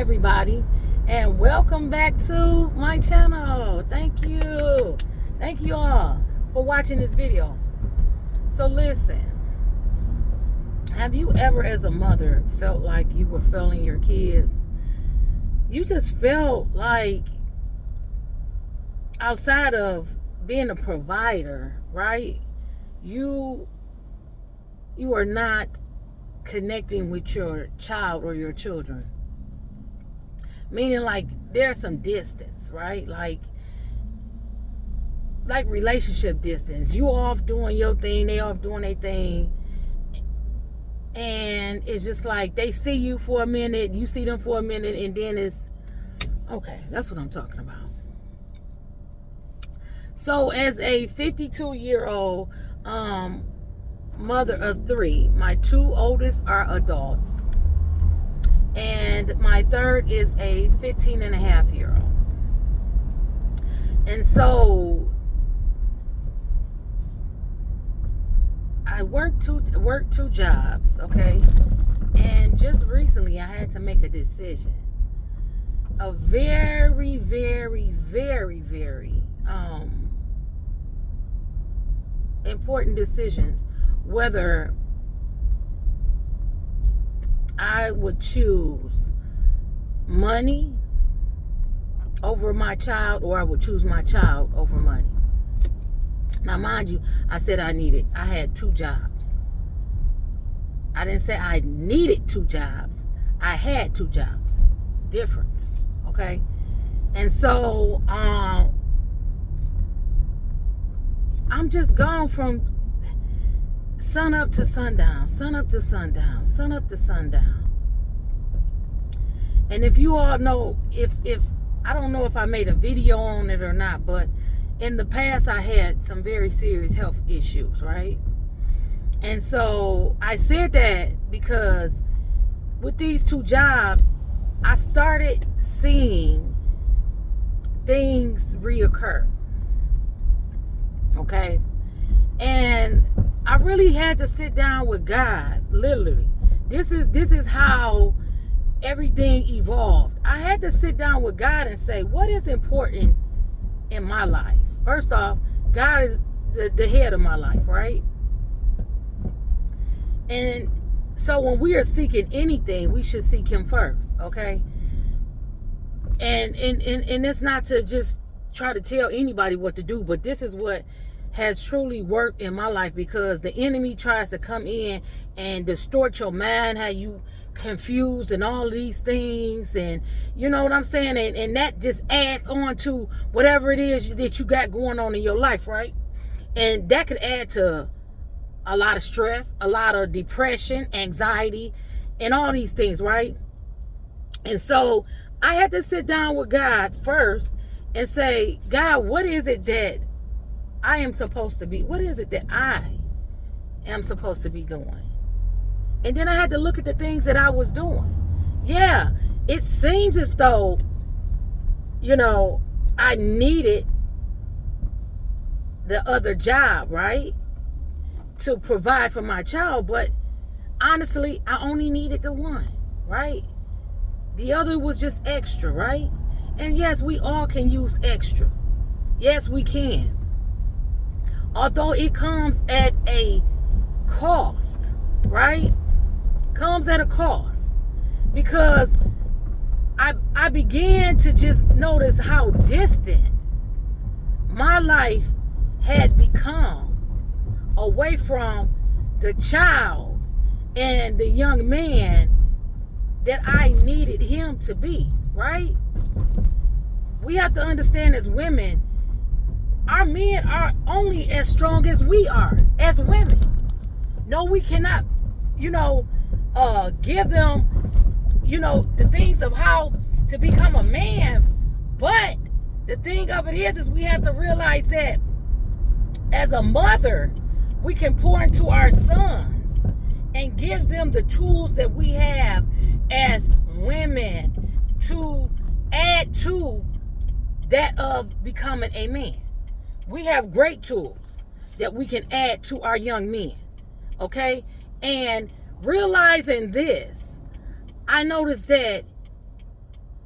everybody, and welcome back to my channel. Thank you all for watching this video. So listen, have you ever as a mother felt like you were failing your kids? You just felt like, outside of being a provider, right, you are not connecting with your child or your children. Meaning, like, there's some distance, right? Like relationship distance. You off doing your thing, they off doing their thing. And it's just like they see you for a minute, you see them for a minute, and then it's okay. That's what I'm talking about. So as a 52-year-old mother of three, my two oldest are adults, and my third is a 15-and-a-half-year-old. And so I work two jobs, okay? And just recently I had to make a decision. A very, very, very, very important decision, whether I would choose money over my child, or I would choose my child over money. Now, mind you, I said I had two jobs. I didn't say I needed two jobs. I had two jobs. Difference, okay? And so, I'm just gone from sun up to sundown, sun up to sundown, sun up to sundown. And if you all know, if I don't know if I made a video on it or not, but in the past I had some very serious health issues, right? And so I said that because with these two jobs, I started seeing things reoccur. Okay? And I really had to sit down with God, literally. This is how everything evolved. I had to sit down with God and say, what is important in my life? First off, God is the head of my life, right? And so when we are seeking anything, we should seek him first, okay? And it's not to just try to tell anybody what to do, but this is what has truly worked in my life, because the enemy tries to come in and distort your mind, how you confused and all these things, and you know what I'm saying, and that just adds on to whatever it is that you got going on in your life, right? And that could add to a lot of stress, a lot of depression, anxiety, and all these things, right? And so I had to sit down with God first and say, God, what is it that I am supposed to be? What is it that I am supposed to be doing? And then I had to look at the things that I was doing. Yeah, it seems as though, I needed the other job, right? To provide for my child, but honestly, I only needed the one, right? The other was just extra, right? And yes, we all can use extra. Yes, we can. Although it comes at a cost, right? Comes at a cost. Because I began to just notice how distant my life had become away from the child and the young man that I needed him to be, right? We have to understand, as women, our men are only as strong as we are as women. No, we cannot, give them, the things of how to become a man. But the thing of it is we have to realize that as a mother, we can pour into our sons and give them the tools that we have as women to add to that of becoming a man. We have great tools that we can add to our young men, okay? And realizing this, I noticed that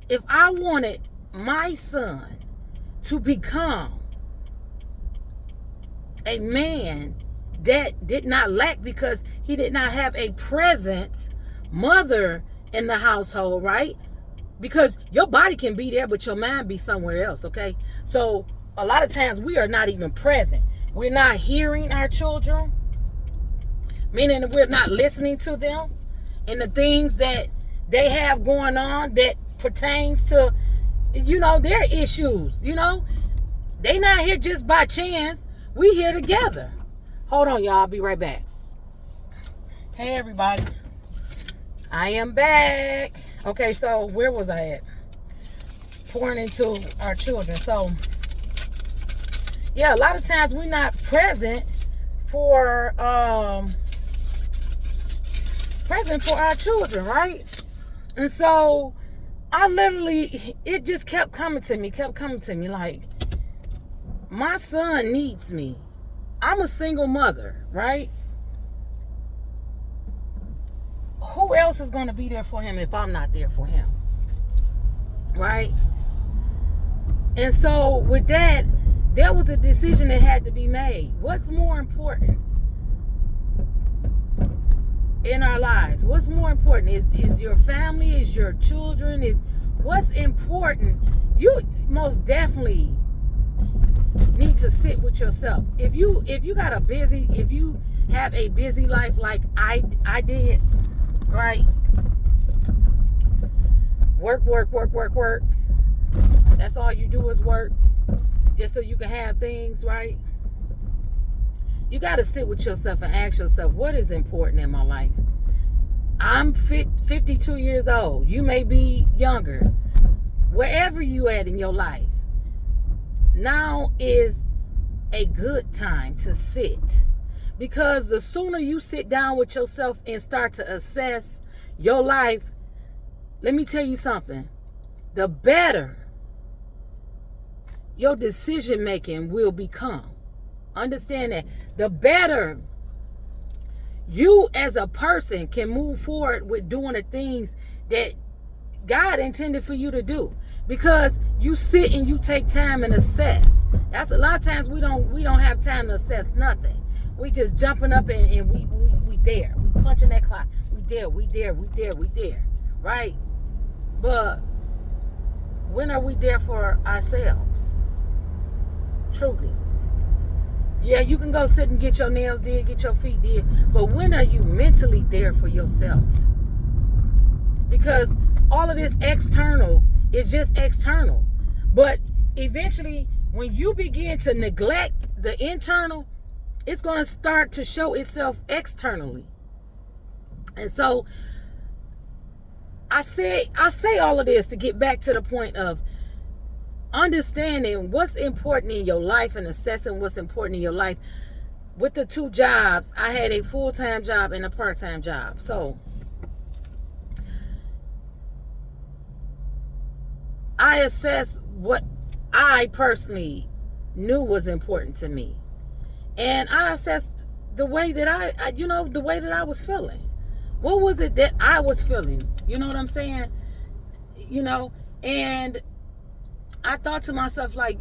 if I wanted my son to become a man that did not lack because he did not have a present mother in the household, right? Because your body can be there, but your mind be somewhere else, okay? So a lot of times we are not even present. We're not hearing our children, meaning that we're not listening to them and the things that they have going on that pertains to, their issues. They not here just by chance. We here together. Hold on, y'all. I'll be right back. Hey, everybody. I am back. Okay, so where was I at? Pouring into our children. So, yeah, a lot of times we're not present for our children, right? And so it just kept coming to me like, my son needs me. I'm a single mother, right? Who else is going to be there for him if I'm not there for him? Right? And so with that, there was a decision that had to be made. What's more important in our lives? What's more important? Is your family? Is your children? What's important? You most definitely need to sit with yourself. If you have a busy life like I did, right? Work. That's all you do is work, just so you can have things, right? You got to sit with yourself and ask yourself, what is important in my life? I'm 52 years old. You may be younger. Wherever you at in your life, now is a good time to sit. Because the sooner you sit down with yourself and start to assess your life, let me tell you something, the better your decision making will become. Understand that. The better you as a person can move forward with doing the things that God intended for you to do. Because you sit and you take time and assess. That's a lot of times we don't have time to assess nothing. We just jumping up and we there. We punching that clock. We there. Right? But when are we there for ourselves? Truly. Yeah, you can go sit and get your nails did, get your feet did, but when are you mentally there for yourself? Because all of this external is just external. But eventually, when you begin to neglect the internal, it's going to start to show itself externally. And so I say all of this to get back to the point of understanding what's important in your life and assessing what's important in your life. With the two jobs, I had a full-time job and a part-time job. So I assessed what I personally knew was important to me. And I assessed the way that the way that I was feeling. What was it that I was feeling? You know what I'm saying? And I thought to myself, like,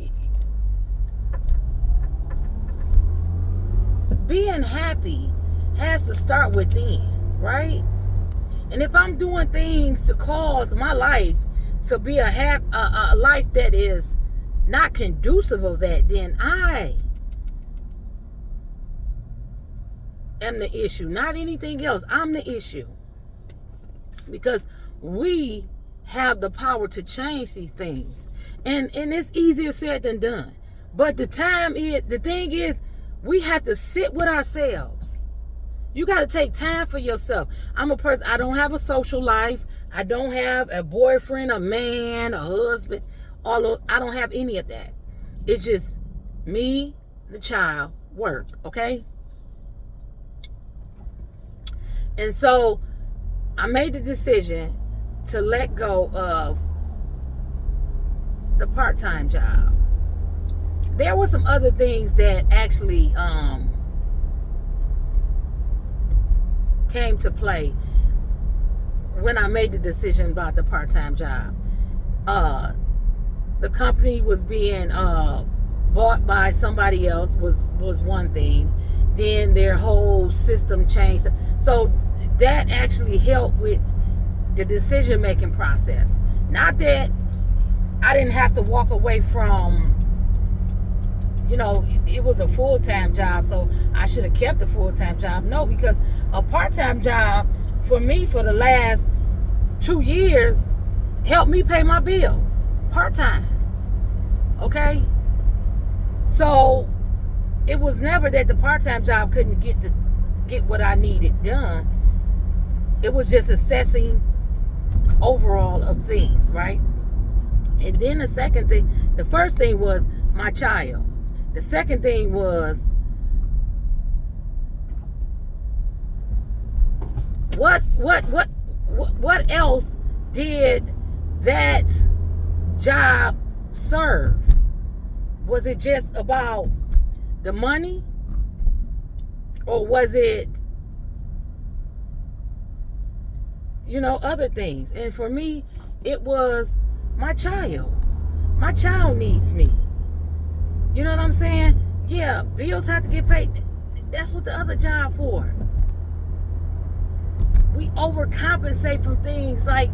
being happy has to start within, right? And if I'm doing things to cause my life to be a life that is not conducive of that, then I am the issue, not anything else. I'm the issue. Because we have the power to change these things. And it's easier said than done. But the thing is, we have to sit with ourselves. You got to take time for yourself. I'm a person, I don't have a social life. I don't have a boyfriend, a man, a husband. I don't have any of that. It's just me, the child, work, okay? And so I made the decision to let go of the part-time job. There were some other things that actually came to play when I made the decision about the part-time job. the company was being bought by somebody else was one thing. Then their whole system changed. So that actually helped with the decision making process. Not that I didn't have to walk away from, it was a full-time job, so I should have kept a full-time job. No, because a part-time job for me for the last 2 years helped me pay my bills. Part-time. Okay? So it was never that the part-time job couldn't get what I needed done. It was just assessing overall of things, right? And then the first thing was my child. The second thing was what else did that job serve? Was it just about the money? Or was it, other things? And for me, it was my child. My child needs me. You know what I'm saying? Yeah, bills have to get paid. That's what the other job for. We overcompensate from things, like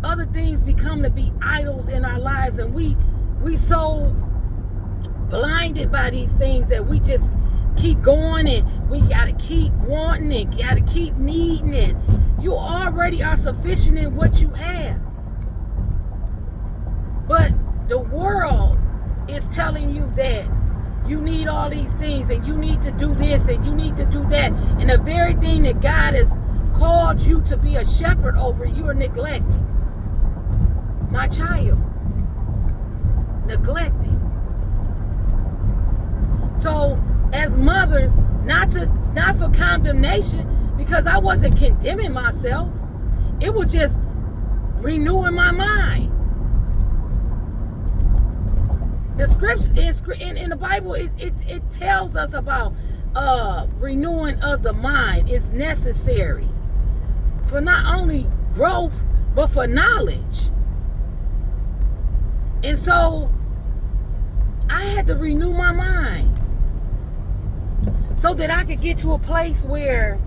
other things become to be idols in our lives, and we so blinded by these things that we just keep going, and we gotta keep wanting and gotta keep needing it. You already are sufficient in what you have. But the world is telling you that you need all these things, and you need to do this, and you need to do that. And the very thing that God has called you to be a shepherd over, you are neglecting. My child. Neglecting. So as mothers, not for condemnation, because I wasn't condemning myself. It was just renewing my mind. The scripture in the Bible, it tells us about renewing of the mind is necessary for not only growth but for knowledge. And so I had to renew my mind so that I could get to a place where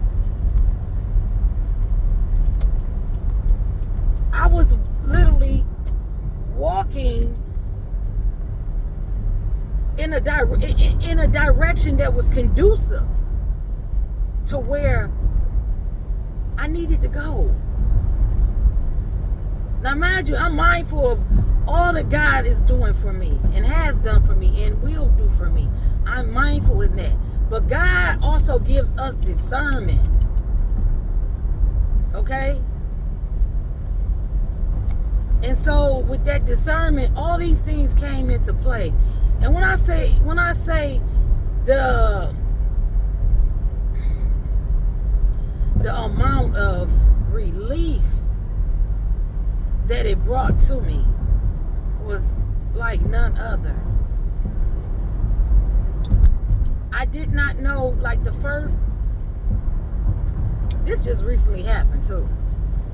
I was literally walking in a direction that was conducive to where I needed to go. Now, mind you, I'm mindful of all that God is doing for me and has done for me and will do for me. I'm mindful in that. But God also gives us discernment. Okay? And so with that discernment, all these things came into play. And when I say the amount of relief that it brought to me was like none other. I did not know, like this just recently happened too.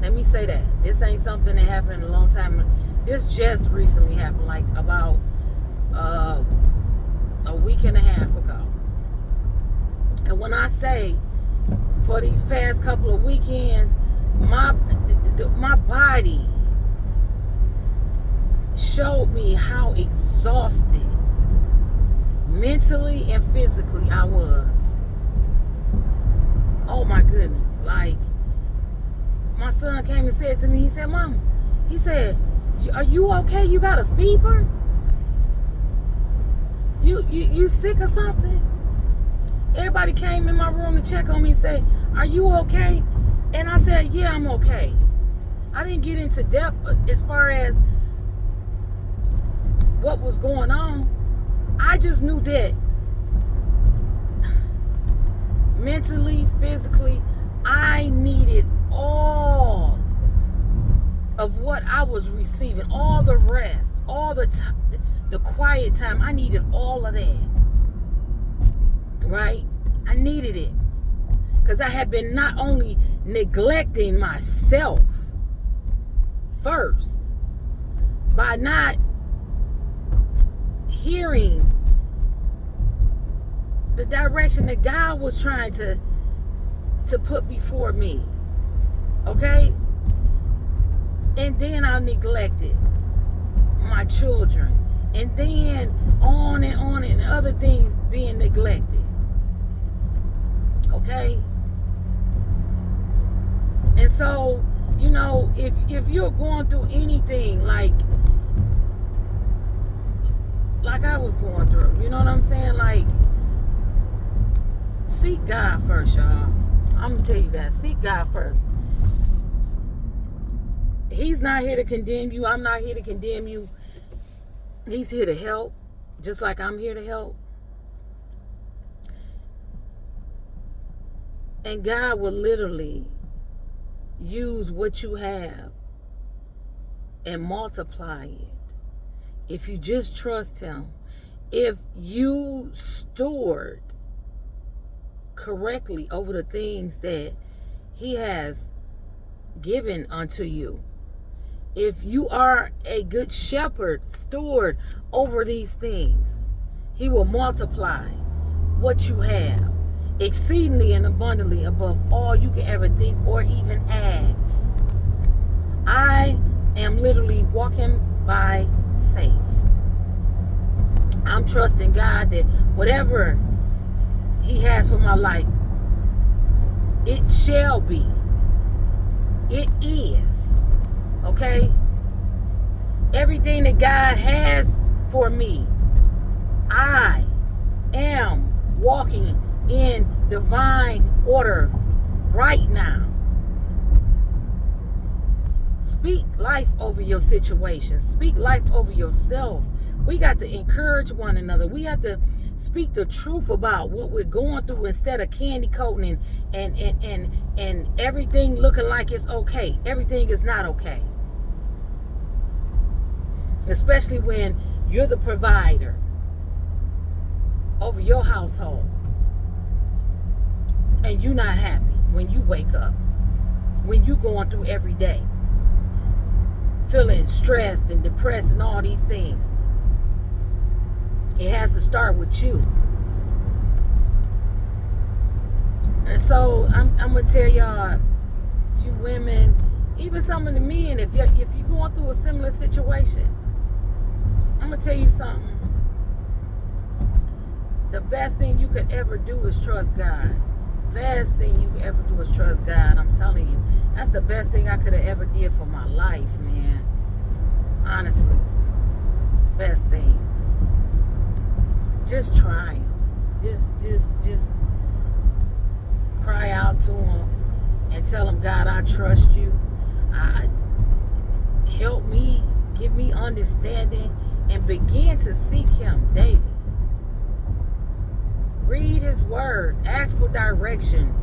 Let me say that. This ain't something that happened a long time. This just recently happened, like about a week and a half ago. And when I say for these past couple of weekends, my body showed me how exhausted mentally and physically I was. Oh my goodness. Like, my son came and said to me, he said, Mama, he said, are you okay? You got a fever? You sick or something? Everybody came in my room to check on me and say, are you okay? And I said, yeah, I'm okay. I didn't get into depth as far as what was going on. I just knew that mentally, physically, I needed all of what I was receiving, all the rest, all the time, the quiet time. I needed all of that, right? I needed it because I had been not only neglecting myself first, by not hearing the direction that God was trying to put before me. Okay? And then I neglected my children. And then on and other things being neglected. Okay? And so, you know, if you're going through anything like I was going through, you know what I'm saying? Like, seek God first, y'all. I'm going to tell you that. Seek God first. He's not here to condemn you. I'm not here to condemn you. He's here to help, just like I'm here to help. And God will literally use what you have and multiply it if you just trust Him. If you stored correctly over the things that He has given unto you. If you are a good shepherd, stored over these things, He will multiply what you have exceedingly and abundantly above all you can ever think or even ask. I am literally walking by faith. I'm trusting God that whatever He has for my life, it shall be. It is. Okay? Everything that God has for me, I am walking in divine order right now. Speak life over your situation. Speak life over yourself. We got to encourage one another. We have to speak the truth about what we're going through instead of candy coating and everything looking like it's okay. Everything is not okay. Especially when you're the provider over your household and you're not happy when you wake up, when you're going through every day, feeling stressed and depressed and all these things. It has to start with you. And so I'm going to tell y'all, you women, even some of the men, if you're going through a similar situation, I'm going to tell you something. The best thing you could ever do is trust God. Best thing you could ever do is trust God. I'm telling you. That's the best thing I could have ever did for my life, man. Honestly. Best thing. Just try Him. Just cry out to Him and tell Him, God, I trust you. Help me, give me understanding, and begin to seek Him daily. Read His word, ask for direction.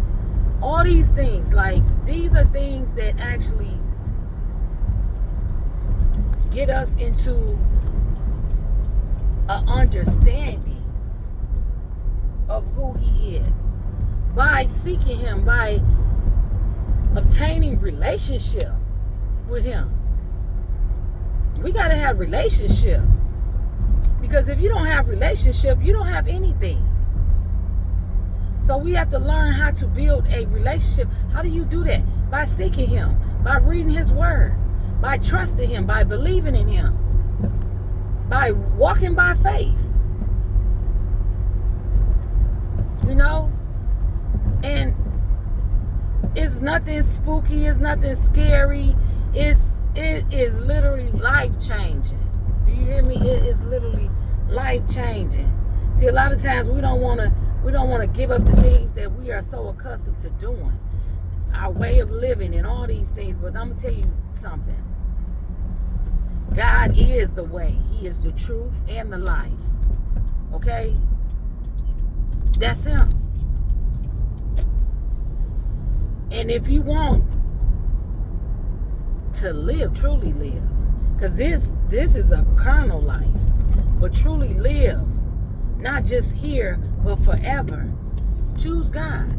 All these things, like, these are things that actually get us into an understanding of who He is. By seeking Him, by obtaining relationship with Him. We got to have relationship. Because if you don't have relationship, you don't have anything. So we have to learn how to build a relationship. How do you do that? By seeking Him, by reading His word, by trusting Him, by believing in Him, by walking by faith. You know? And it's nothing spooky, it's nothing scary. It is literally life-changing. Do you hear me? It is literally life-changing. See, a lot of times we don't want to give up the things that we are so accustomed to doing. Our way of living and all these things. But I'm going to tell you something. God is the way. He is the truth and the life. Okay? That's Him. And if you want to live, truly live, because this is a carnal life, but truly live, not just here, but forever, choose God.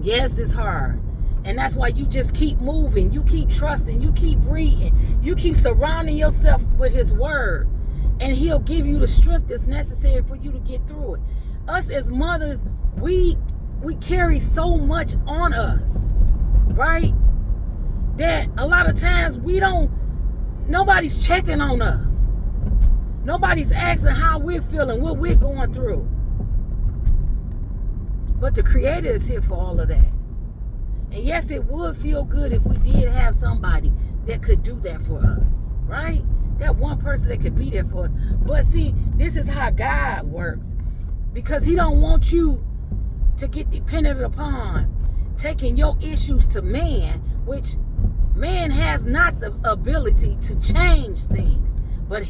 Yes, it's hard. And that's why you just keep moving. You keep trusting. You keep reading. You keep surrounding yourself with his word. And he'll give you the strength that's necessary for you to get through it. Us as mothers, we carry so much on us, right? That a lot of times nobody's checking on us. Nobody's asking how we're feeling, what we're going through. But the Creator is here for all of that. And yes, it would feel good if we did have somebody that could do that for us, right? That one person that could be there for us. But see, this is how God works. Because he don't want you to get dependent upon taking your issues to man, which man has not the ability to change things. But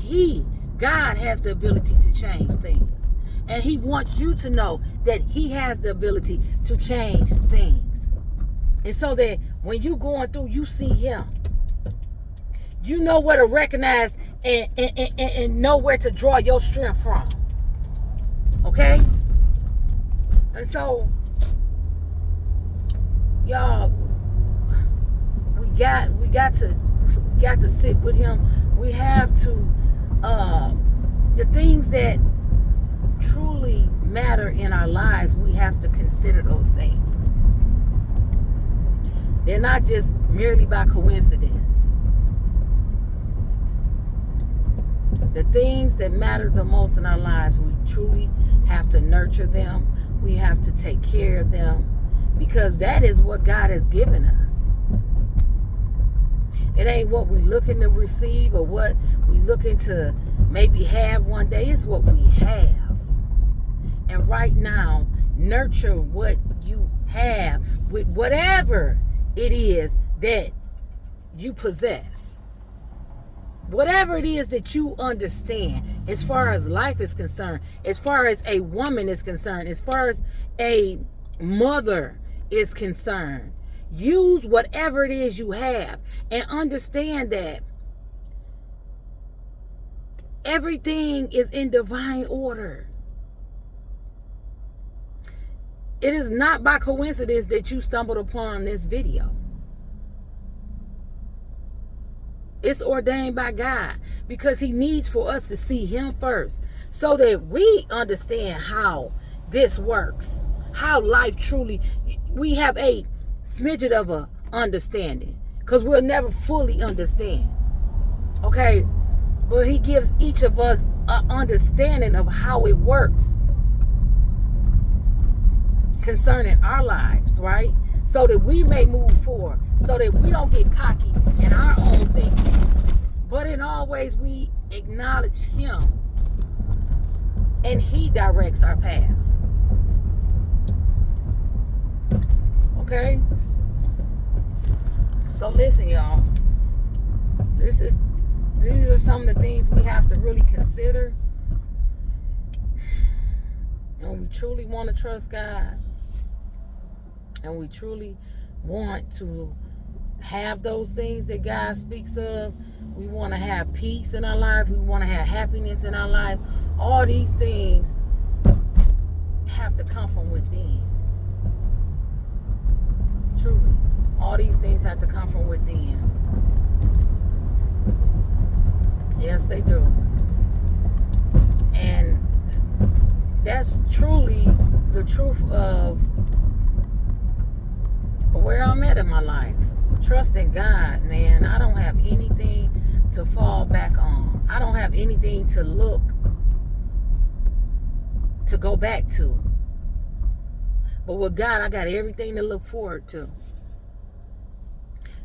God has the ability to change things. And he wants you to know that he has the ability to change things. And so that when you going through, you see him. You know where to recognize and know where to draw your strength from. Okay? And so, y'all, we got to sit with him. We have to the things that truly matter in our lives, we have to consider those things. They're not just merely by coincidence. The things that matter the most in our lives, we truly have to nurture them. We have to take care of them, because that is what God has given us. It ain't what we looking to receive or what we looking to maybe have one day. It's what we have. And right now, nurture what you have with whatever it is that you possess. Whatever it is that you understand, as far as life is concerned, as far as a woman is concerned, as far as a mother is concerned, use whatever it is you have and understand that everything is in divine order. It is not by coincidence that you stumbled upon this video. It's ordained by God, because he needs for us to see him first, so that we understand how this works, how life truly, we have a smidget of a understanding, because we'll never fully understand. Okay? But he gives each of us an understanding of how it works concerning our lives, right? So that we may move forward, so that we don't get cocky in our own thinking, but in all ways we acknowledge him and he directs our path. Okay? So listen, y'all, these are some of the things we have to really consider. And we truly want to trust God, and we truly want to have those things that God speaks of. We want to have peace in our life. We want to have happiness in our lives. All these things have to come from within. Truly. All these things have to come from within. Yes, they do. And that's truly the truth of where I'm at in my life. Trusting God, man. I don't have anything to fall back on. I don't have anything to go back to. But with God, I got everything to look forward to.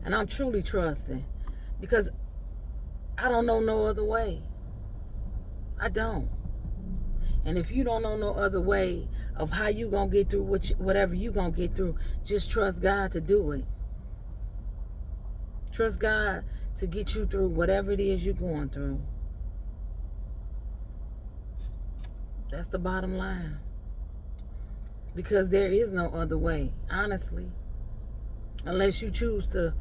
And I'm truly trusting, because I don't know no other way. I don't. And if you don't know no other way of how you going to get through whatever you going to get through, just trust God to do it. Trust God to get you through whatever it is you're going through. That's the bottom line. Because there is no other way, honestly. Unless you choose to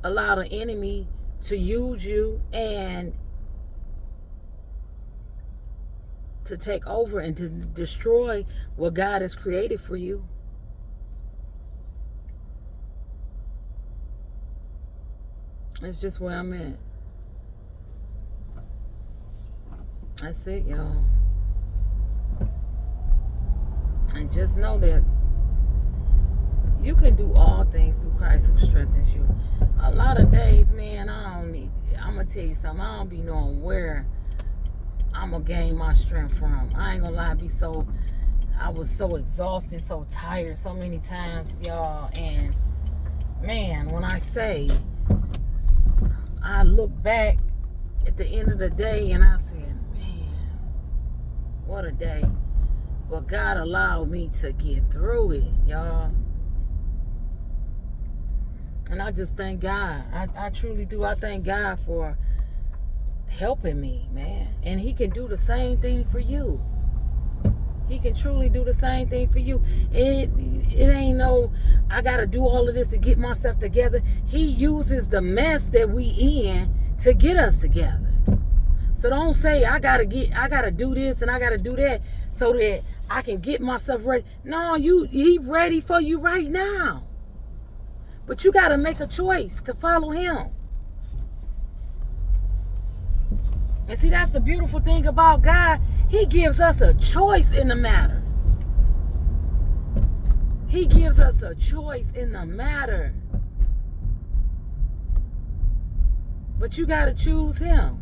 allow the enemy to use you and to take over and to destroy what God has created for you. It's just where I'm at. That's it, y'all. And just know that you can do all things through Christ who strengthens you. A lot of days, man, I'm going to tell you something. I don't be knowing where I'm going to gain my strength from. I ain't going to lie, I was so exhausted, so tired so many times, y'all. And, man, when I say, I look back at the end of the day and I said, man, what a day. But God allowed me to get through it, y'all. And I just thank God. I truly do. I thank God for helping me, man. And he can do the same thing for you. He can truly do the same thing for you. It ain't no, I got to do all of this to get myself together. He uses the mess that we in to get us together. So don't say, I got to do this and I got to do that so that I can get myself ready. No, he ready for you right now. But you got to make a choice to follow him. And see, that's the beautiful thing about God. He gives us a choice in the matter. He gives us a choice in the matter. But you got to choose him.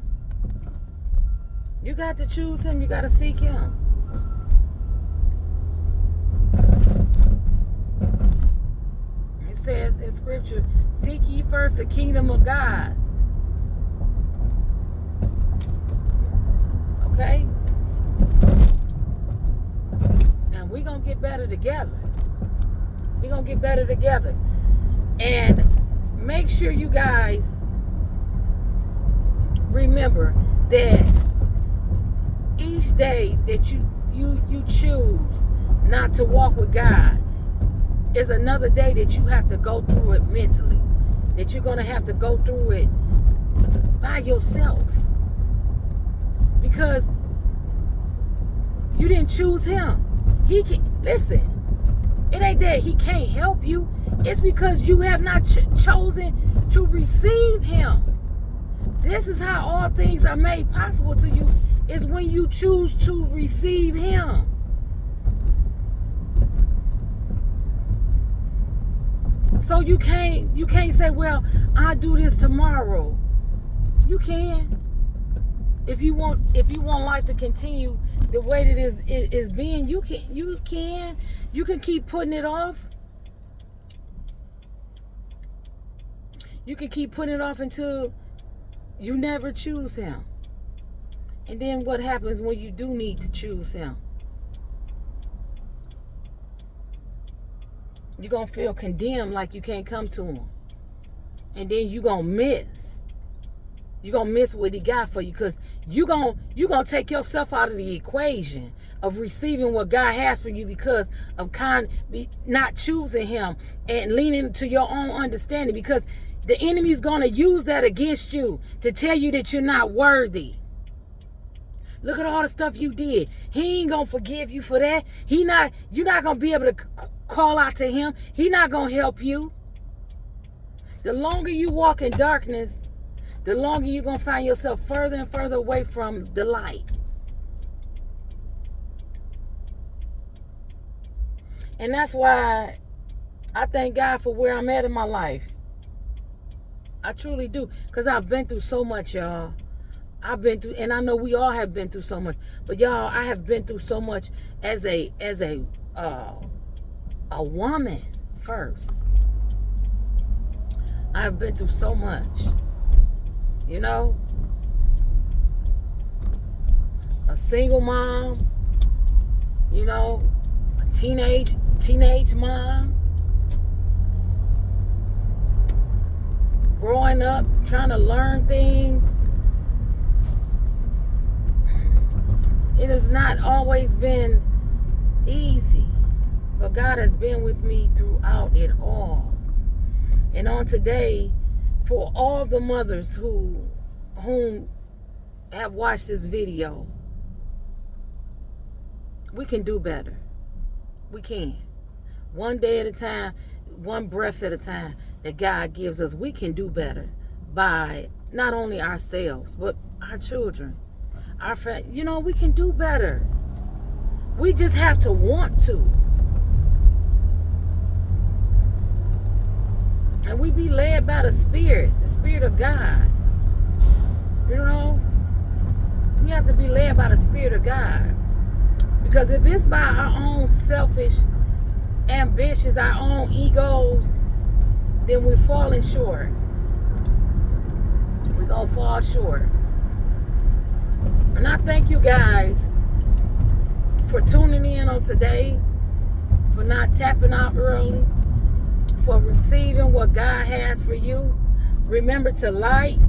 You got to choose him. You got to seek him. It says in scripture, seek ye first the kingdom of God. Okay? Now we're going to get better together. We're going to get better together. And make sure you guys remember that each day that you choose not to walk with God is another day that you have to go through it mentally. That you're going to have to go through it by yourself. Because you didn't choose him. He can listen. It ain't that he can't help you. It's because you have not chosen to receive him. This is how all things are made possible to you, is when you choose to receive him. So you can't say, well, I'll do this tomorrow. You can. If you want life to continue the way that it is being, you can keep putting it off. You can keep putting it off until you never choose him. And then what happens when you do need to choose him? You're going to feel condemned like you can't come to him. And then you're going to miss. You're going to miss what he got for you, because you're going to take yourself out of the equation of receiving what God has for you because of not choosing him and leaning to your own understanding, because the enemy is going to use that against you to tell you that you're not worthy. Look at all the stuff you did. He ain't going to forgive you for that. You're not going to be able to call out to him. He's not going to help you. The longer you walk in darkness, the longer you're going to find yourself further and further away from the light. And that's why I thank God for where I'm at in my life. I truly do. Because I've been through so much, y'all. I've been through, and I know we all have been through so much. But y'all, I have been through so much as a woman first. I've been through so much. You know? A single mom. You know? A teenage mom. Growing up, trying to learn things. It has not always been easy. But God has been with me throughout it all. And on today, for all the mothers whom have watched this video, we can do better. We can. One day at a time, one breath at a time that God gives us, we can do better. by not only ourselves, but our children, our friends. You know, we can do better. We just have to want to. And we be led by the Spirit of God. You know, we have to be led by the Spirit of God. Because if it's by our own selfish ambitions, our own egos, then we're falling short. We're going to fall short. And I thank you guys for tuning in on today, for not tapping out early, for receiving what God has for you. Remember to like,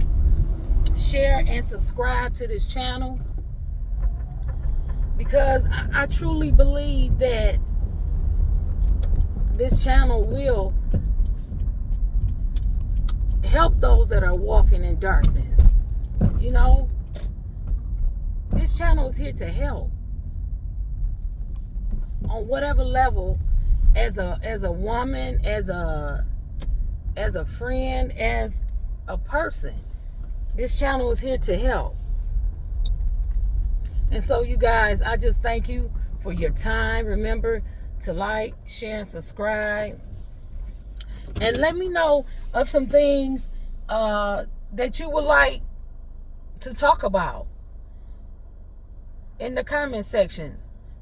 share, and subscribe to this channel, because I truly believe that this channel will help those that are walking in darkness. You know, this channel is here to help on whatever level, as a woman, as a friend, as a person. This channel is here to help. And so, you guys, I just thank you for your time. Remember to like, share, and subscribe. And let me know of some things that you would like to talk about in the comment section.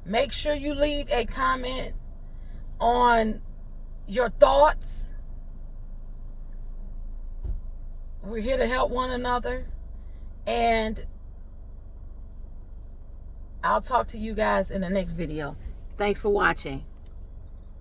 Make sure you leave a comment on your thoughts. We're here to help one another. And I'll talk to you guys in the next video. Thanks for watching.